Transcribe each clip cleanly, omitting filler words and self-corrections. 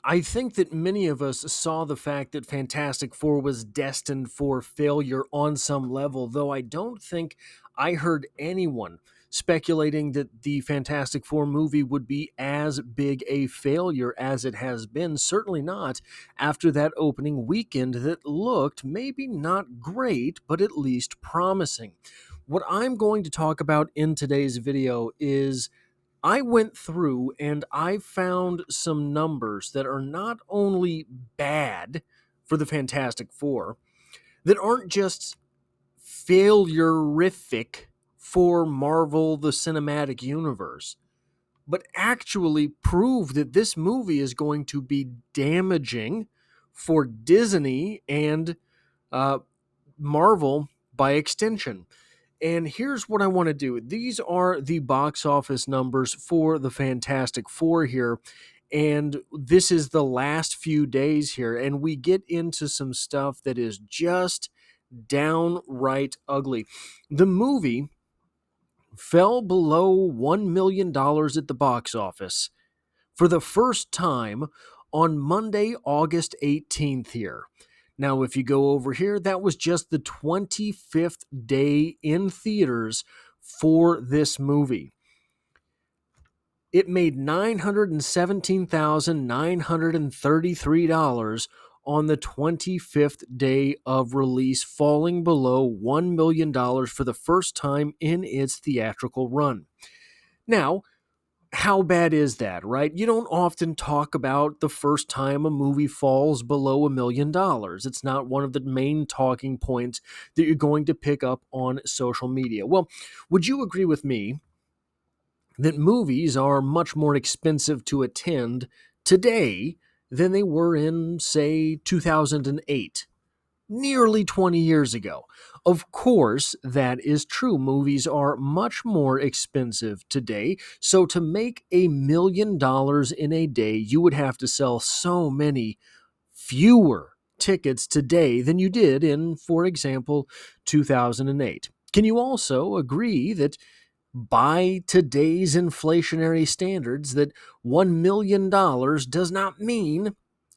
I think that many of us saw the fact that Fantastic Four was destined for failure on some level, though I don't think I heard anyone speculating that the Fantastic Four movie would be as big a failure as it has been. Certainly not after that opening weekend that looked maybe not great, but at least promising. What I'm going to talk about in today's video is I went through and I found some numbers that are not only bad for the Fantastic Four, that aren't just failurific for Marvel the Cinematic Universe, but actually prove that this movie is going to be damaging for Disney and uh, Marvel by extension. And here's what I want to do. These are the box office numbers for the Fantastic Four here. And this is the last few days here. And we get into some stuff that is just downright ugly. The movie fell below $1 million at the box office for the first time on Monday, August 18th here. Now, if you go over here, that was just the 25th day in theaters for this movie. It made $917,933 on the 25th day of release, falling below $1 million for the first time in its theatrical run. Now, how bad is that, right? You don't often talk about the first time a movie falls below $1 million. It's not one of the main talking points that you're going to pick up on social media. Well, would you agree with me that movies are much more expensive to attend today than they were in, say, 2008? Nearly 20 years ago. Of course, that is true. Movies are much more expensive today. So to make $1 million in a day, you would have to sell so many fewer tickets today than you did in, for example, 2008. Can you also agree that by today's inflationary standards, that $1 million does not mean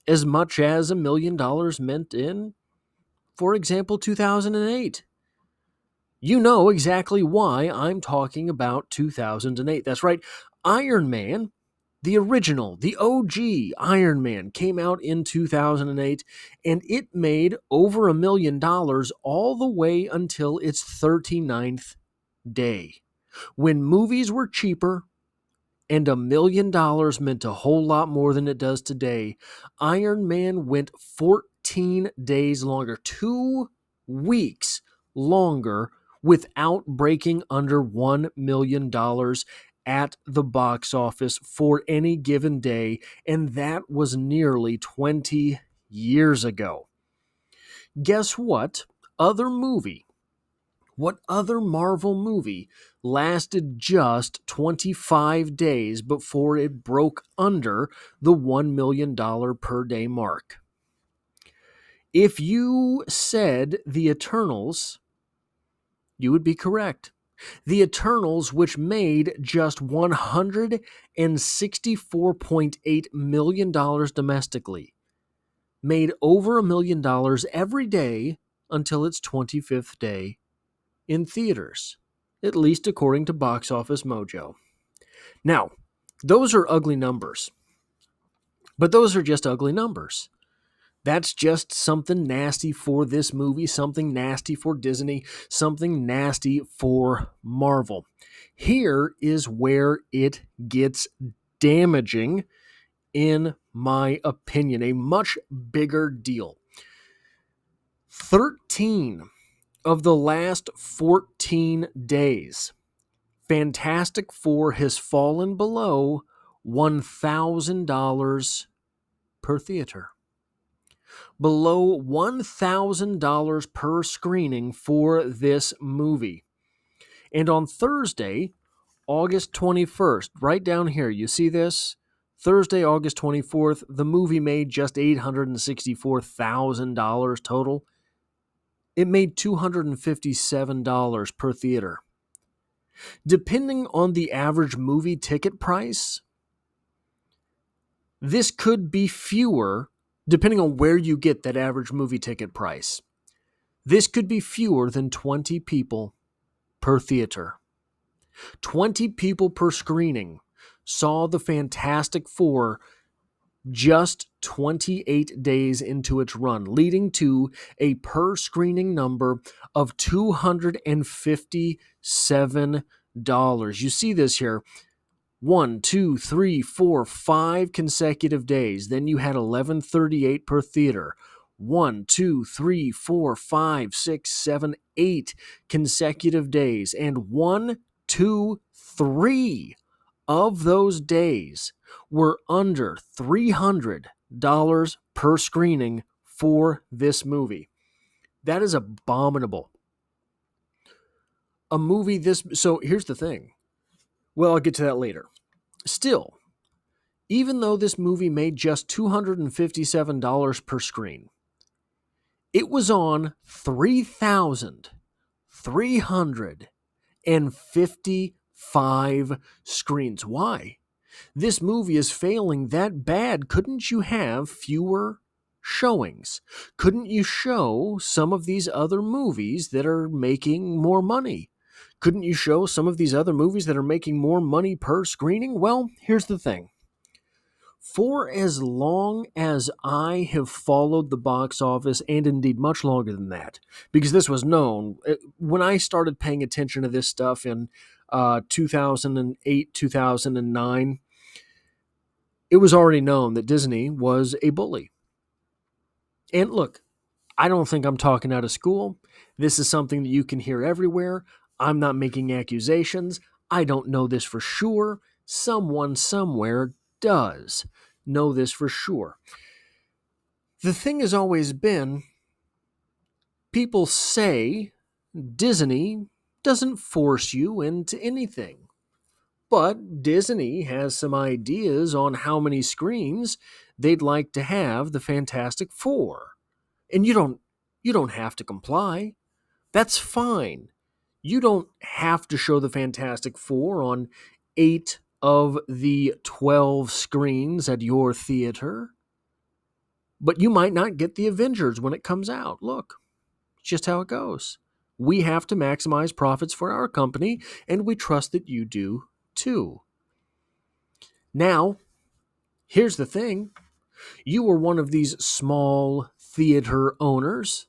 as much as $1 million meant in, for example, 2008. You know exactly why I'm talking about 2008. That's right. Iron Man, the original, the OG Iron Man, came out in 2008, and it made over $1 million all the way until its 39th day. When movies were cheaper and $1 million meant a whole lot more than it does today, Iron Man went 14 days longer, 2 weeks longer, without breaking under $1 million at the box office for any given day, and that was nearly 20 years ago. Guess what? What other Marvel movie lasted just 25 days before it broke under the $1 million per day mark? If you said The Eternals, you would be correct. The Eternals, which made just $164.8 million domestically, made over $1 million every day until its 25th day in theaters, at least according to Box Office Mojo. Now, those are ugly numbers, but those are just ugly numbers. That's just something nasty for this movie, something nasty for Disney, something nasty for Marvel. Here is where it gets damaging, in my opinion, a much bigger deal. 13 of the last 14 days, Fantastic Four has fallen below $1,000 per theater. Below $1,000 per screening for this movie. And on Thursday, August 21st, right down here, you see this? Thursday, August 24th, the movie made just $864,000 total. It made $257 per theater. Depending on the average movie ticket price, This could be fewer, depending on where you get that average movie ticket price. This could be fewer than 20 people per theater. 20 people per screening saw the Fantastic Four just 28 days into its run, leading to a per screening number of $257. You see this here. 1, 2, 3, 4, 5 consecutive days. Then you had $11.38 per theater. 1, 2, 3, 4, 5, 6, 7, 8 consecutive days. And 1, 2, 3 of those days were under $300 per screening for this movie. That is abominable. So here's the thing. Well, I'll get to that later. Still, even though this movie made just $257 per screen, it was on 3,355 screens. Why? This movie is failing that bad. Couldn't you have fewer showings? Couldn't you show some of these other movies that are making more money? Couldn't you show some of these other movies that are making more money per screening? Well, here's the thing. For as long as I have followed the box office, and indeed much longer than that, because this was known, when I started paying attention to this stuff in 2008, 2009, it was already known that Disney was a bully. And look, I don't think I'm talking out of school. This is something that you can hear everywhere. I'm not making accusations. I don't know this for sure. Someone somewhere does know this for sure. The thing has always been, people say Disney doesn't force you into anything. But Disney has some ideas on how many screens they'd like to have the Fantastic Four. And you don't have to comply. That's fine. You don't have to show the Fantastic Four on 8 of the 12 screens at your theater. But you might not get the Avengers when it comes out. Look, it's just how it goes. We have to maximize profits for our company, and we trust that you do too. Now, here's the thing. You are one of these small theater owners,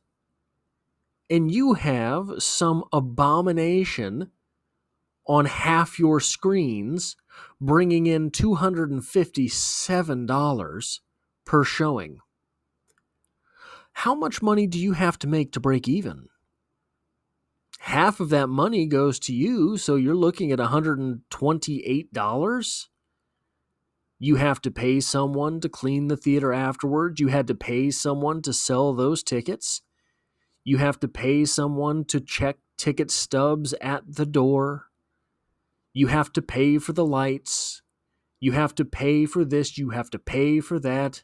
and you have some abomination on half your screens, bringing in $257 per showing. How much money do you have to make to break even? Half of that money goes to you, so you're looking at $128. You have to pay someone to clean the theater afterwards. You had to pay someone to sell those tickets. You have to pay someone to check ticket stubs at the door. You have to pay for the lights. You have to pay for this. You have to pay for that.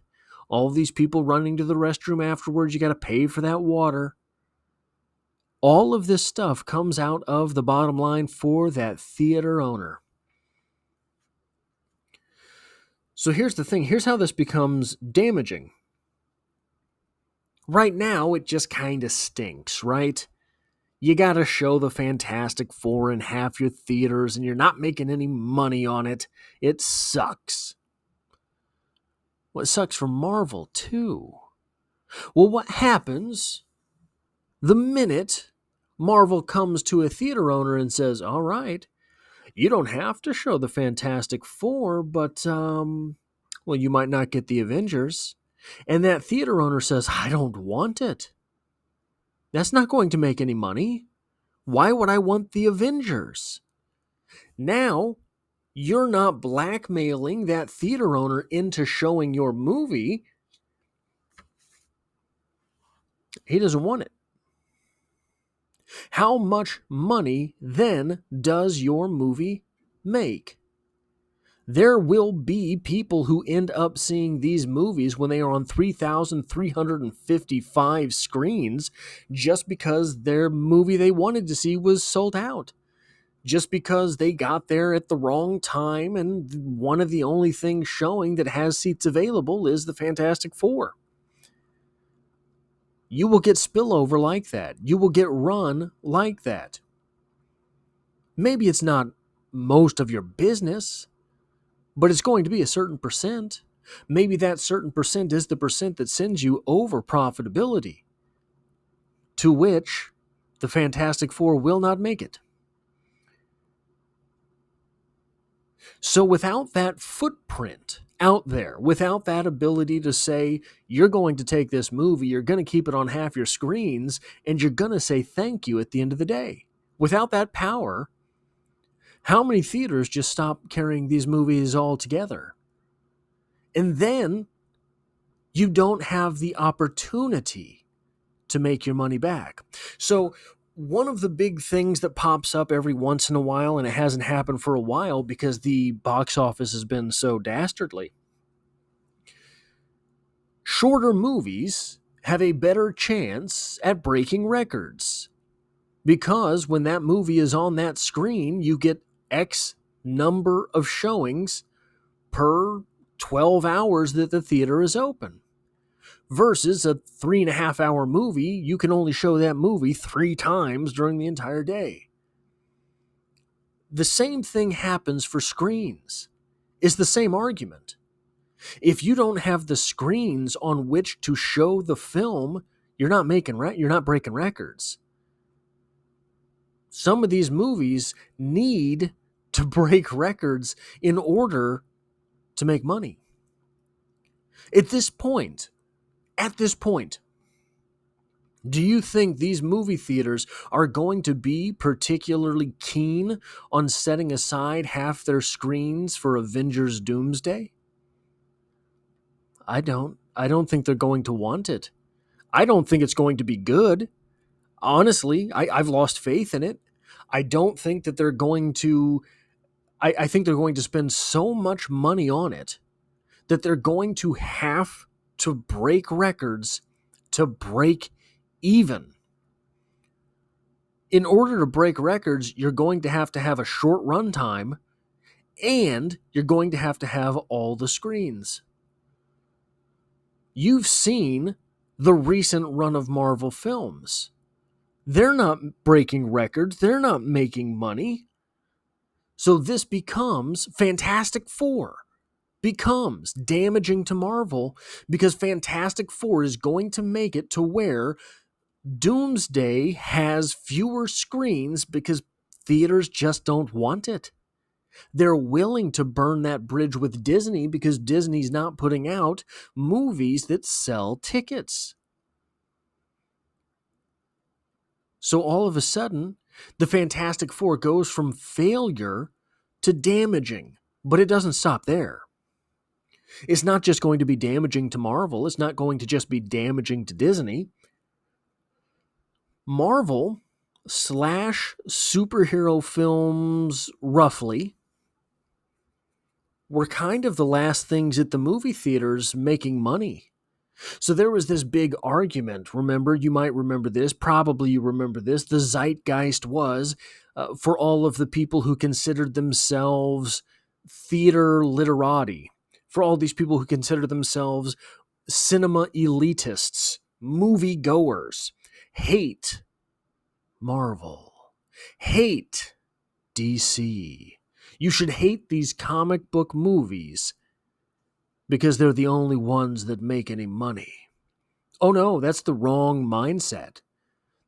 All these people running to the restroom afterwards, you got to pay for that water. All of this stuff comes out of the bottom line for that theater owner. So here's the thing. Here's how this becomes damaging. Right now, it just kind of stinks, right? You got to show the Fantastic Four in half your theaters, and you're not making any money on it. It sucks. Well, it sucks for Marvel, too. Well, what happens the minute Marvel comes to a theater owner and says, all right, you don't have to show the Fantastic Four, but, well, you might not get the Avengers. And that theater owner says, I don't want it. That's not going to make any money. Why would I want the Avengers? Now, you're not blackmailing that theater owner into showing your movie. He doesn't want it. How much money then does your movie make? There will be people who end up seeing these movies when they are on 3,355 screens just because their movie they wanted to see was sold out. just because they got there at the wrong time and one of the only things showing that has seats available is the Fantastic Four. You will get spillover like that. You will get run like that. Maybe it's not most of your business, but it's going to be a certain percent. Maybe that certain percent is the percent that sends you over profitability, to which the Fantastic Four will not make it. So without that footprint out there, without that ability to say, you're going to take this movie, you're going to keep it on half your screens, and you're going to say thank you at the end of the day. Without that power, how many theaters just stop carrying these movies altogether? And then you don't have the opportunity to make your money back. So one of the big things that pops up every once in a while, and it hasn't happened for a while because the box office has been so dastardly, shorter movies have a better chance at breaking records. Because when that movie is on that screen, you get X number of showings per 12 hours that the theater is open. Versus a 3.5 hour movie, you can only show that movie 3 times during the entire day. The same thing happens for screens. It's the same argument. If you don't have the screens on which to show the film, you're not breaking records. Some of these movies need to break records in order to make money. At this point, do you think these movie theaters are going to be particularly keen on setting aside half their screens for Avengers Doomsday? I don't. I don't think they're going to want it. I don't think it's going to be good. Honestly, I've lost faith in it. I don't think that they're going to... I think they're going to spend so much money on it that they're going to have to break records to break even. In order to break records, you're going to have a short runtime, and you're going to have all the screens. You've seen the recent run of Marvel films. They're not breaking records. They're not making money. So this becomes Fantastic Four. Becomes damaging to Marvel because Fantastic Four is going to make it to where Doomsday has fewer screens because theaters just don't want it. They're willing to burn that bridge with Disney because Disney's not putting out movies that sell tickets. So all of a sudden, the Fantastic Four goes from failure to damaging, but it doesn't stop there. It's not just going to be damaging to Marvel. It's not going to just be damaging to Disney. Marvel / superhero films, roughly, were kind of the last things at the movie theaters making money. So there was this big argument. Remember, you might remember this. Probably you remember this. The zeitgeist was for all of the people who considered themselves theater literati, for all these people who consider themselves cinema elitists, movie goers, hate Marvel, hate DC. You should hate these comic book movies because they're the only ones that make any money. Oh no, that's the wrong mindset.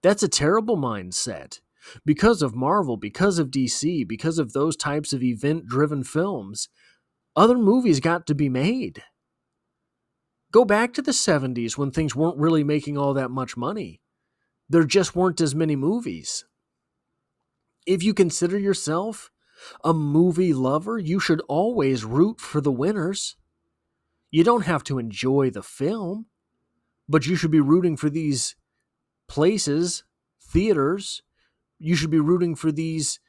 That's a terrible mindset. Because of Marvel, because of DC, because of those types of event-driven films, other movies got to be made. Go back to the 70s when things weren't really making all that much money. There just weren't as many movies. If you consider yourself a movie lover, you should always root for the winners. You don't have to enjoy the film, but you should be rooting for these places, theaters. You should be rooting for these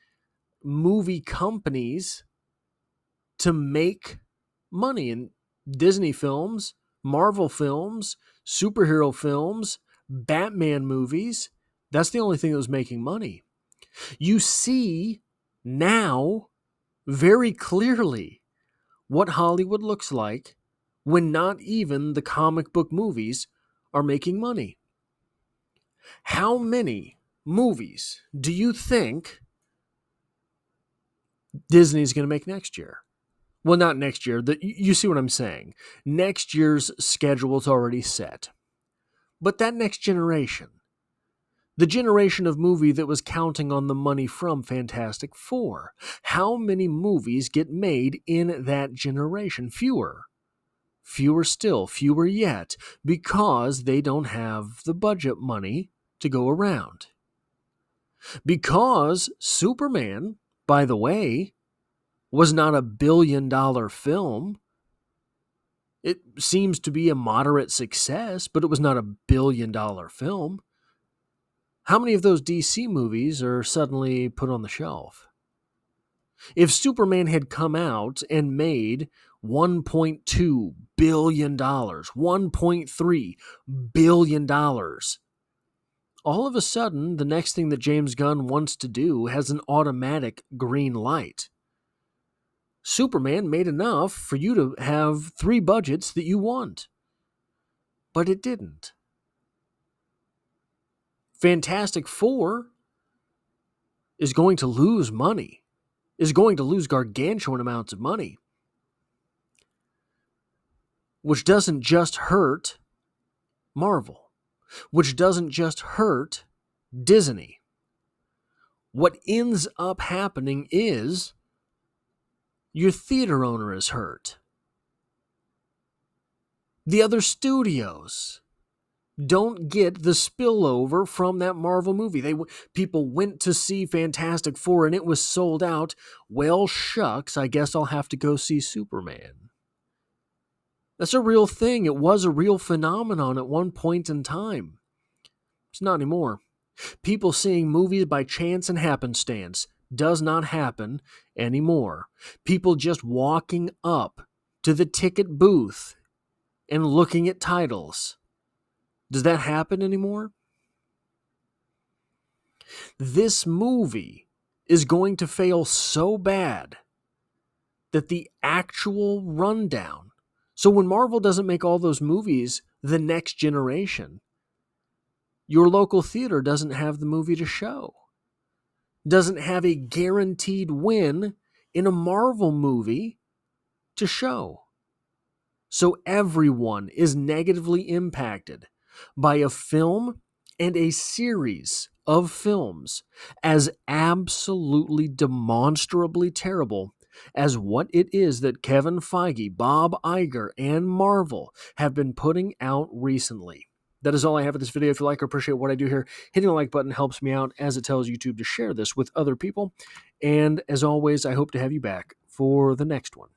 movie companies to make money. And Disney films, Marvel films, superhero films, Batman movies, that's the only thing that was making money. You see now very clearly what Hollywood looks like when not even the comic book movies are making money. How many movies do you think Disney's going to make next year? Well, not next year. You see what I'm saying. Next year's schedule is already set. But that next generation, the generation of movie that was counting on the money from Fantastic Four, how many movies get made in that generation? Fewer. Fewer still, fewer yet, because they don't have the budget money to go around. Because Superman, by the way, was not a billion-dollar film. It seems to be a moderate success, but it was not a billion-dollar film. How many of those DC movies are suddenly put on the shelf? If Superman had come out and made $1.2 billion, $1.3 billion, all of a sudden, the next thing that James Gunn wants to do has an automatic green light. Superman made enough for you to have 3 budgets that you want. But it didn't. Fantastic Four is going to lose money, is going to lose gargantuan amounts of money, which doesn't just hurt Marvel, which doesn't just hurt Disney. What ends up happening is your theater owner is hurt. The other studios don't get the spillover from that Marvel movie. People went to see Fantastic Four and it was sold out. Well, shucks, I guess I'll have to go see Superman. That's a real thing. It was a real phenomenon at one point in time. It's not anymore. People seeing movies by chance and happenstance does not happen anymore. People just walking up to the ticket booth and looking at titles. Does that happen anymore? This movie is going to fail so bad that the actual rundown. So when Marvel doesn't make all those movies the next generation, your local theater doesn't have the movie to show. Doesn't have a guaranteed win in a Marvel movie to show. So everyone is negatively impacted by a film and a series of films as absolutely demonstrably terrible as what it is that Kevin Feige, Bob Iger, and Marvel have been putting out recently. That is all I have for this video. If you like or appreciate what I do here, hitting the like button helps me out as it tells YouTube to share this with other people. And as always, I hope to have you back for the next one.